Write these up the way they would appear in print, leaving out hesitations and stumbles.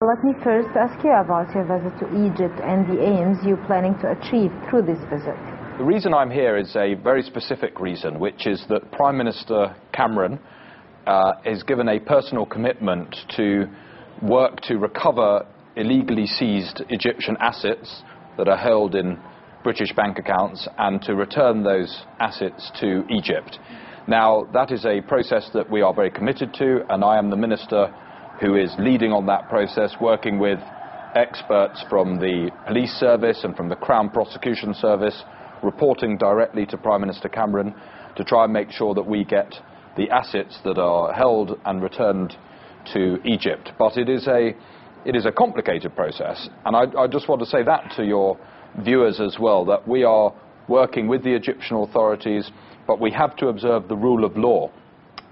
Let me first ask you about your visit to Egypt and the aims you're planning to achieve through this visit. The reason I'm here is a very specific reason, which is that Prime Minister Cameron has given a personal commitment to work to recover illegally seized Egyptian assets that are held in British bank accounts and to return those assets to Egypt. Now, that is a process that we are very committed to, and I am the minister who is leading on that process, working with experts from the police service and from the Crown Prosecution Service, reporting directly to Prime Minister Cameron to try and make sure that we get the assets that are held and returned to Egypt. But it is a complicated process, and I just want to say that to your viewers as well, that we are working with the Egyptian authorities, but we have to observe the rule of law.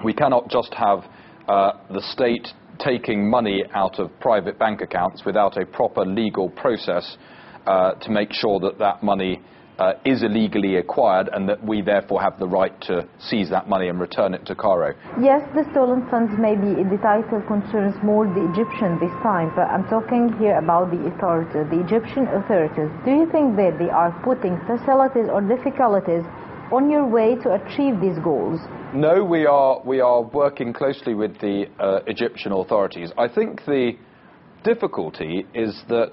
We cannot just have the state taking money out of private bank accounts without a proper legal process to make sure that that money is illegally acquired and that we therefore have the right to seize that money and return it to Cairo. Yes, the stolen funds maybe the title concerns more the Egyptian this time, but I'm talking here about the authorities, the Egyptian authorities. Do you think that they are putting facilities or difficulties on your way to achieve these goals? No, we are working closely with the Egyptian authorities. I think the difficulty is that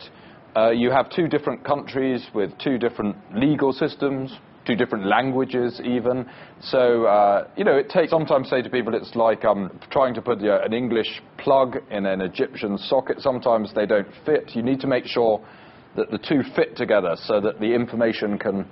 you have two different countries with two different legal systems, two different languages even. So, it takes, sometimes say to people it's like trying to put an English plug in an Egyptian socket. Sometimes they don't fit. You need to make sure that the two fit together so that the information can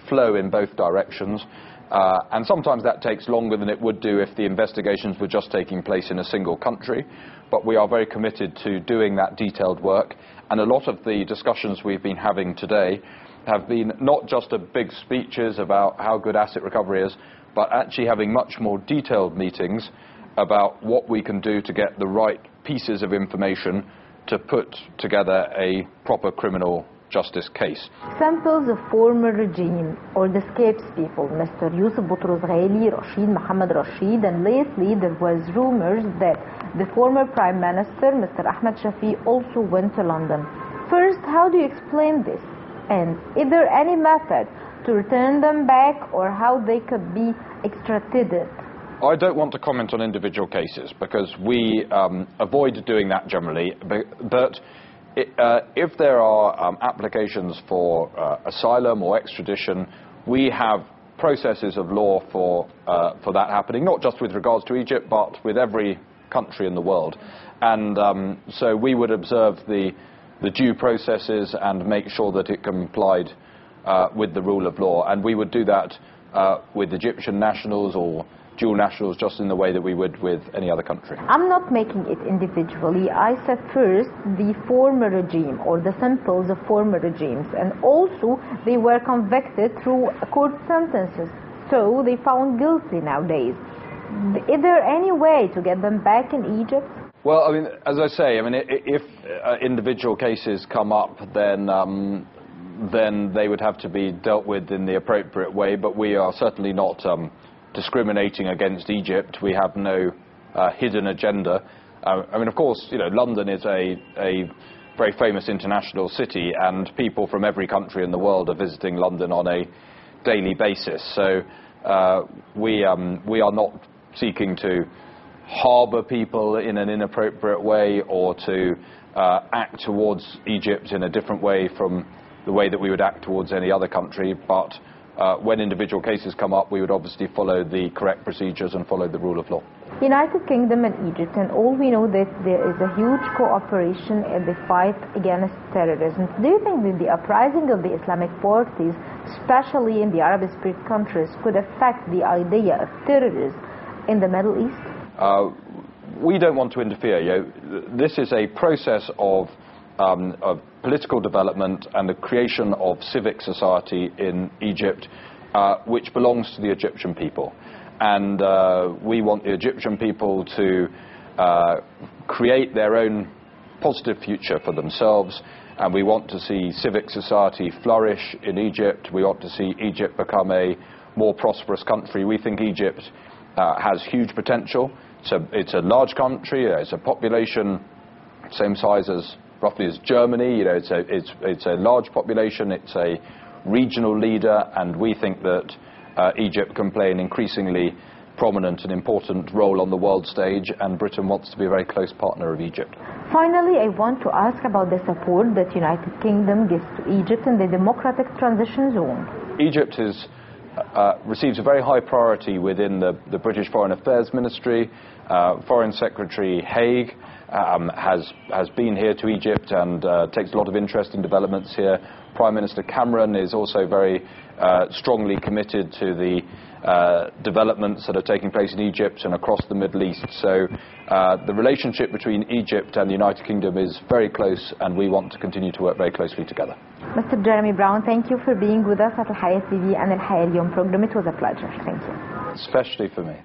flow in both directions. And sometimes that takes longer than it would do if the investigations were just taking place in a single country. But we are very committed to doing that detailed work. And a lot of the discussions we've been having today have been not just big speeches about how good asset recovery is, but actually having much more detailed meetings about what we can do to get the right pieces of information to put together a proper criminal justice case. Examples of former regime or the escaped people, Mr. Yusuf Boutros Ghali, Rashid Mohammed Rashid, and lately there was rumors that the former Prime Minister, Mr. Ahmed Shafi, also went to London. First, how do you explain this? And is there any method to return them back or how they could be extradited? I don't want to comment on individual cases because we avoid doing that generally, but if there are applications for asylum or extradition, we have processes of law for that happening, not just with regards to Egypt, but with every country in the world. And so we would observe the due processes and make sure that it complied with the rule of law. And we would do that with Egyptian nationals or dual nationals just in the way that we would with any other country. I'm not making it individually. I said first the former regime or the samples of former regimes, and also they were convicted through court sentences, so they found guilty nowadays. Is there any way to get them back in Egypt? Well, I mean, as I say, I mean, if individual cases come up, then they would have to be dealt with in the appropriate way, but we are certainly not discriminating against Egypt. We have no hidden agenda. I mean, of course, London is a very famous international city, and people from every country in the world are visiting London on a daily basis. So we are not seeking to harbour people in an inappropriate way or to act towards Egypt in a different way from the way that we would act towards any other country. But when individual cases come up, we would obviously follow the correct procedures and follow the rule of law. United Kingdom and Egypt, and all we know that there is a huge cooperation in the fight against terrorism. Do you think that the uprising of the Islamic parties, especially in the Arab-speaking countries, could affect the idea of terrorism in the Middle East? We don't want to interfere. This is a process of political development and the creation of civic society in Egypt, which belongs to the Egyptian people. And we want the Egyptian people to create their own positive future for themselves, and we want to see civic society flourish in Egypt. We want to see Egypt become a more prosperous country. We think Egypt has huge potential. It's a large country. It's a population same size as roughly as Germany. You know, it's a large population. It's a regional leader, and we think that Egypt can play an increasingly prominent and important role on the world stage, and Britain wants to be a very close partner of Egypt. Finally, I want to ask about the support that United Kingdom gives to Egypt in the democratic transition zone. Egypt receives a very high priority within the British Foreign Affairs Ministry. Foreign Secretary Haig has been here to Egypt and takes a lot of interest in developments here. Prime Minister Cameron is also very strongly committed to the developments that are taking place in Egypt and across the Middle East. So the relationship between Egypt and the United Kingdom is very close, and we want to continue to work very closely together. Mr. Jeremy Brown, thank you for being with us at ALhayat TV and ALحياة اليوم program. It was a pleasure. Thank you. Especially for me.